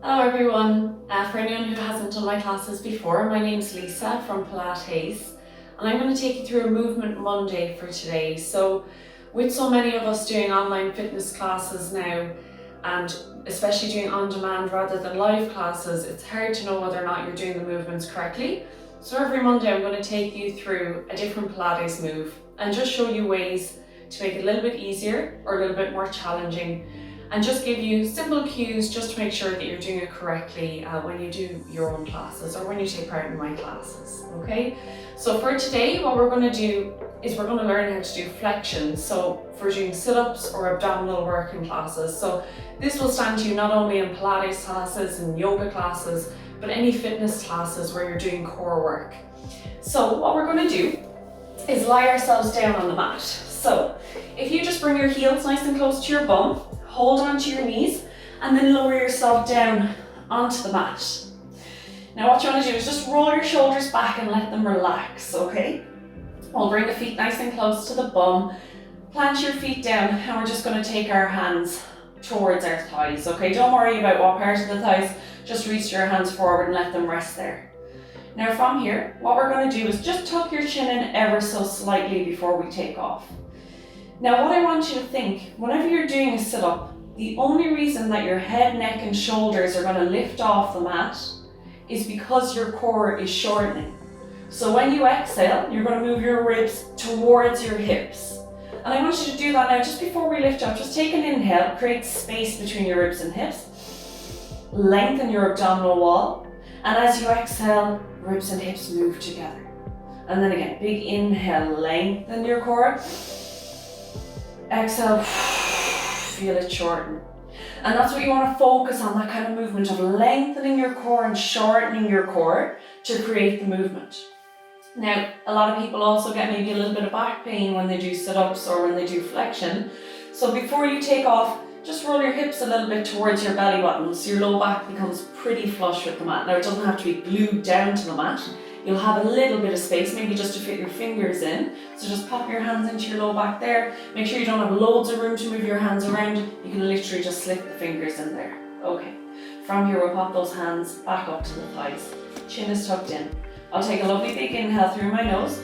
Hello everyone. For anyone who hasn't done my classes before, my name's Lisa from Pilat-Haze, and I'm going to take you through a Movement Monday for today. So with so many of us doing online fitness classes now, and especially doing on demand rather than live classes, it's hard to know whether or not you're doing the movements correctly. So every Monday I'm going to take you through a different Pilates move and just show you ways to make it a little bit easier or a little bit more challenging, and just give you simple cues just to make sure that you're doing it correctly when you do your own classes or when you take part in my classes, okay? So for today, what we're going to do is we're going to learn how to do flexion. So for doing sit-ups or abdominal work in classes. So this will stand you not only in Pilates classes and yoga classes, but any fitness classes where you're doing core work. So what we're going to do is lie ourselves down on the mat. So if you just bring your heels nice and close to your bum, hold onto your knees, and then lower yourself down onto the mat. Now what you want to do is just roll your shoulders back and let them relax, okay? We'll bring the feet nice and close to the bum, plant your feet down, and we're just going to take our hands towards our thighs, okay? Don't worry about what part of the thighs, just reach your hands forward and let them rest there. Now from here, what we're going to do is just tuck your chin in ever so slightly before we take off. Now what I want you to think, whenever you're doing a sit-up, the only reason that your head, neck and shoulders are going to lift off the mat is because your core is shortening. So when you exhale, you're going to move your ribs towards your hips. And I want you to do that now just before we lift up. Just take an inhale, create space between your ribs and hips. Lengthen your abdominal wall. And as you exhale, ribs and hips move together. And then again, big inhale, lengthen your core. Exhale, feel it shorten. And that's what you want to focus on, that kind of movement of lengthening your core and shortening your core to create the movement. Now, a lot of people also get maybe a little bit of back pain when they do sit-ups or when they do flexion. So before you take off, just roll your hips a little bit towards your belly button so your low back becomes pretty flush with the mat. Now, it doesn't have to be glued down to the mat. You'll have a little bit of space, maybe just to fit your fingers in. So just pop your hands into your low back there. Make sure you don't have loads of room to move your hands around. You can literally just slip the fingers in there. Okay. From here, we'll pop those hands back up to the thighs. Chin is tucked in. I'll take a lovely big inhale through my nose.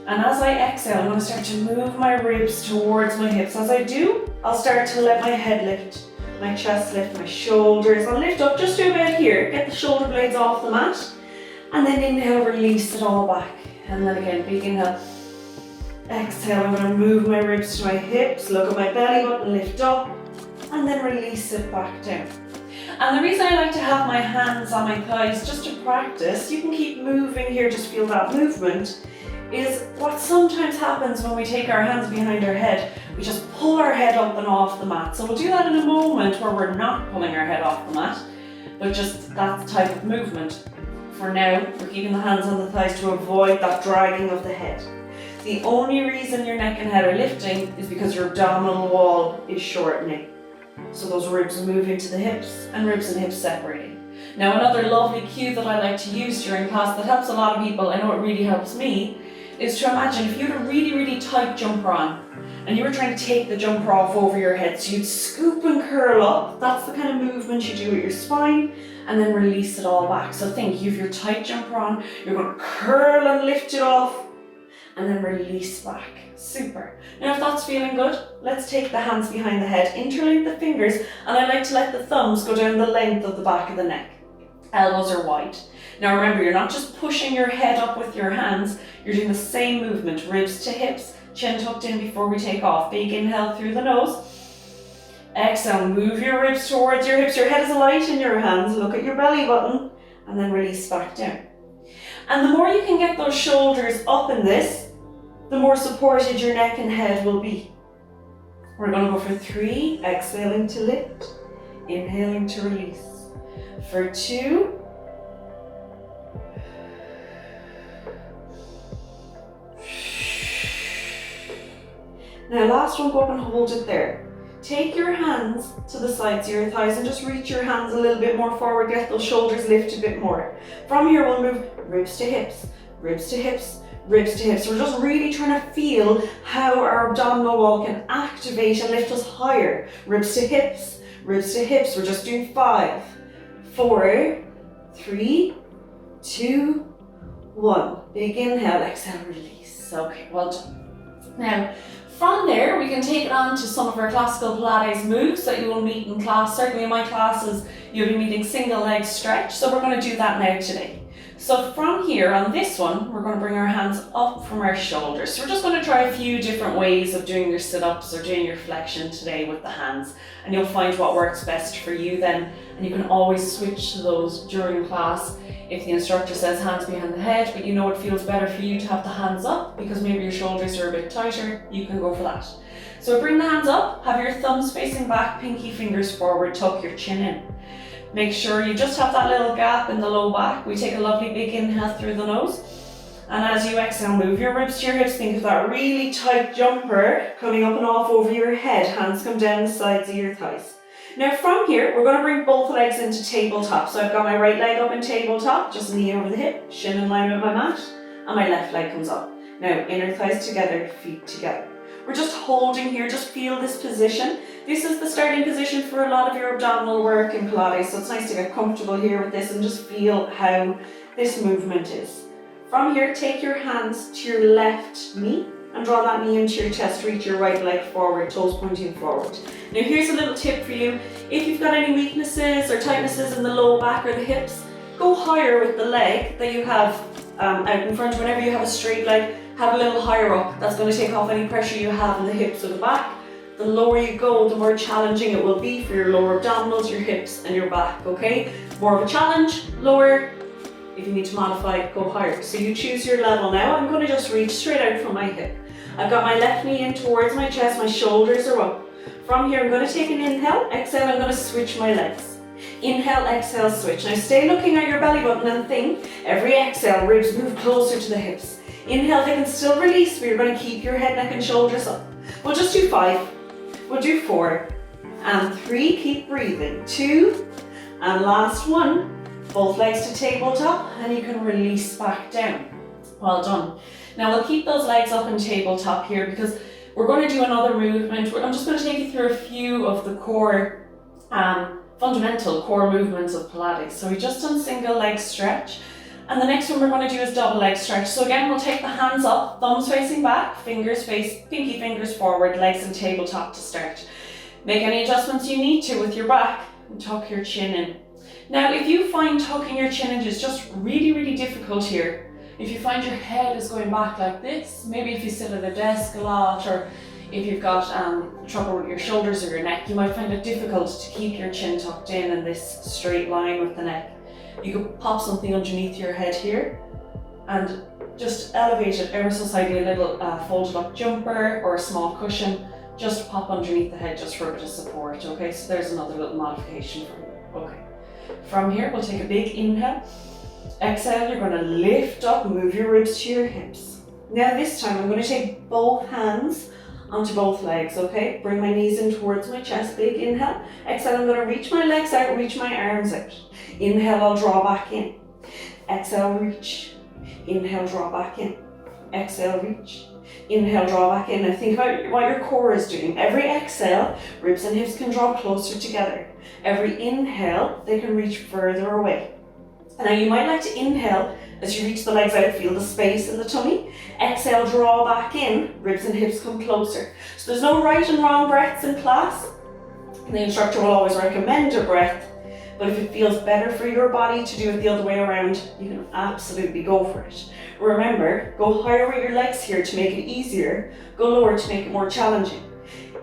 And as I exhale, I'm going to start to move my ribs towards my hips. As I do, I'll start to let my head lift, my chest lift, my shoulders. I'll lift up just to about here. Get the shoulder blades off the mat. And then inhale, release it all back. And then again, big inhale. Exhale, I'm going to move my ribs to my hips, look at my belly button, lift up, and then release it back down. And the reason I like to have my hands on my thighs, just to practice, you can keep moving here, just feel that movement, is what sometimes happens when we take our hands behind our head. We just pull our head up and off the mat. So we'll do that in a moment where we're not pulling our head off the mat, but just that type of movement. For now, we're keeping the hands on the thighs to avoid that dragging of the head. The only reason your neck and head are lifting is because your abdominal wall is shortening. So those ribs move into the hips and ribs and hips separating. Now another lovely cue that I like to use during class that helps a lot of people, I know it really helps me, is to imagine if you had a really, really tight jumper on and you were trying to take the jumper off over your head. So you'd scoop and curl up. That's the kind of movement you do with your spine. And then release it all back. So think, you have your tight jumper on, you're going to curl and lift it off, and then release back. Super. Now if that's feeling good, let's take the hands behind the head, interlink the fingers, and I like to let the thumbs go down the length of the back of the neck. Elbows are wide. Now remember, you're not just pushing your head up with your hands, you're doing the same movement, ribs to hips, chin tucked in before we take off. Big inhale through the nose. Exhale, move your ribs towards your hips. Your head is light in your hands. Look at your belly button and then release back down. And the more you can get those shoulders up in this, the more supported your neck and head will be. We're going to go for 3, exhaling to lift, inhaling to release. For 2, now last one, go up and hold it there. Take your hands to the sides of your thighs and just reach your hands a little bit more forward, get those shoulders lifted a bit more. From here we'll move ribs to hips, ribs to hips, ribs to hips. We're just really trying to feel how our abdominal wall can activate and lift us higher. Ribs to hips, we're just doing 5, 4, 3, 2, 1. Big inhale, exhale, release. Okay, well done. Now, from there, we can take it on to some of our classical Pilates moves that you will meet in class. Certainly in my classes, you'll be meeting single leg stretch. So we're going to do that now today. So from here on this one, we're going to bring our hands up from our shoulders. So we're just going to try a few different ways of doing your sit-ups or doing your flexion today with the hands. And you'll find what works best for you then. And you can always switch to those during class. If the instructor says hands behind the head, but you know it feels better for you to have the hands up because maybe your shoulders are a bit tighter, you can go for that. So bring the hands up, have your thumbs facing back, pinky fingers forward, tuck your chin in. Make sure you just have that little gap in the low back. We take a lovely big inhale through the nose. And as you exhale, move your ribs to your hips. Think of that really tight jumper coming up and off over your head. Hands come down the sides of your thighs. Now from here, we're going to bring both legs into tabletop. So I've got my right leg up in tabletop, just knee over the hip, shin in line with my mat, and my left leg comes up. Now inner thighs together, feet together. We're just holding here, just feel this position. This is the starting position for a lot of your abdominal work in Pilates, so it's nice to get comfortable here with this and just feel how this movement is. From here, take your hands to your left knee and draw that knee into your chest, reach your right leg forward, toes pointing forward. Now here's a little tip for you. If you've got any weaknesses or tightnesses in the low back or the hips, go higher with the leg that you have out in front. Whenever you have a straight leg, have a little higher up. That's going to take off any pressure you have in the hips or the back. The lower you go, the more challenging it will be for your lower abdominals, your hips and your back, okay? More of a challenge, lower. If you need to modify, go higher. So you choose your level now. I'm going to just reach straight out from my hip. I've got my left knee in towards my chest, my shoulders are up. From here, I'm going to take an inhale, exhale, I'm going to switch my legs. Inhale, exhale, switch. Now stay looking at your belly button and think, every exhale, ribs move closer to the hips. Inhale, they can still release, but you're going to keep your head, neck and shoulders up. We'll just do 5. We'll do 4 and 3, keep breathing. 2 and last 1. Both legs to tabletop and you can release back down. Well done. Now we'll keep those legs up in tabletop here because we're going to do another movement. I'm just going to take you through a few of the core, fundamental core movements of Pilates. So we just done single leg stretch. And the next one we're going to do is double leg stretch. So again, we'll take the hands up, thumbs facing back, pinky fingers forward, legs in tabletop to start. Make any adjustments you need to with your back and tuck your chin in. Now, if you find tucking your chin in is just really, really difficult here, if you find your head is going back like this, maybe if you sit at a desk a lot, or if you've got trouble with your shoulders or your neck, you might find it difficult to keep your chin tucked in this straight line with the neck. You could pop something underneath your head here and just elevate it ever so slightly, a little folded up jumper or a small cushion, just pop underneath the head just for a bit of support, okay? So there's another little modification for you, okay. From here, we'll take a big inhale. Exhale, you're going to lift up, move your ribs to your hips. Now this time, I'm going to take both hands onto both legs, okay? Bring my knees in towards my chest, big inhale. Exhale, I'm going to reach my legs out, reach my arms out. Inhale, I'll draw back in. Exhale, reach. Inhale, draw back in. Exhale, reach. Inhale, draw back in. Now think about what your core is doing. Every exhale, ribs and hips can draw closer together. Every inhale, they can reach further away. Now you might like to inhale as you reach the legs out, feel the space in the tummy. Exhale, draw back in, ribs and hips come closer. So there's no right and wrong breaths in class. The instructor will always recommend a breath, but if it feels better for your body to do it the other way around, you can absolutely go for it. Remember, go higher with your legs here to make it easier, go lower to make it more challenging.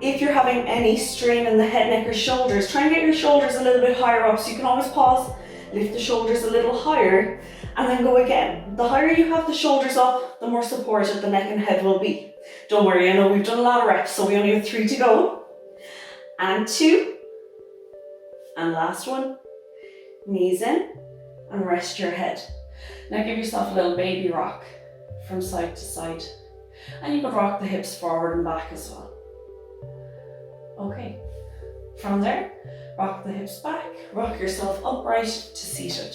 If you're having any strain in the head, neck or shoulders, try and get your shoulders a little bit higher up, so you can always pause, lift the shoulders a little higher, and then go again. The higher you have the shoulders up, the more supported the neck and head will be. Don't worry, I know we've done a lot of reps, so we only have 3 to go. And 2. And last one. Knees in and rest your head. Now give yourself a little baby rock from side to side. And you can rock the hips forward and back as well. Okay. From there, rock the hips back, rock yourself upright to seated.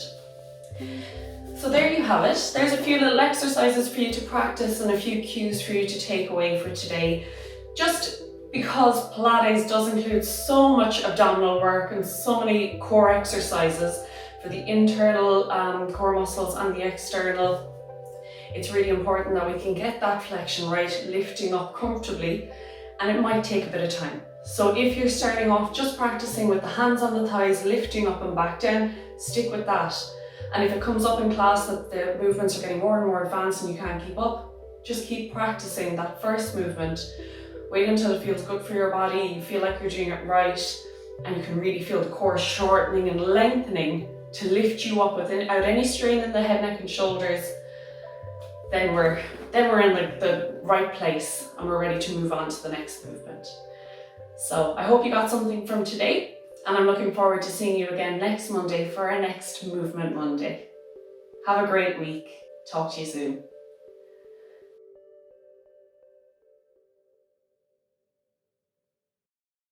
So there you have it. There's a few little exercises for you to practice and a few cues for you to take away for today. Just because Pilates does include so much abdominal work and so many core exercises, for the internal core muscles and the external. It's really important that we can get that flexion right, lifting up comfortably, and it might take a bit of time. So if you're starting off just practicing with the hands on the thighs, lifting up and back down, stick with that. And if it comes up in class that the movements are getting more and more advanced and you can't keep up, just keep practicing that first movement. Wait until it feels good for your body, you feel like you're doing it right, and you can really feel the core shortening and lengthening to lift you up without any strain in the head, neck and shoulders. Then we're in the right place and we're ready to move on to the next movement. So I hope you got something from today, and I'm looking forward to seeing you again next Monday for our next Movement Monday. Have a great week. Talk to you soon.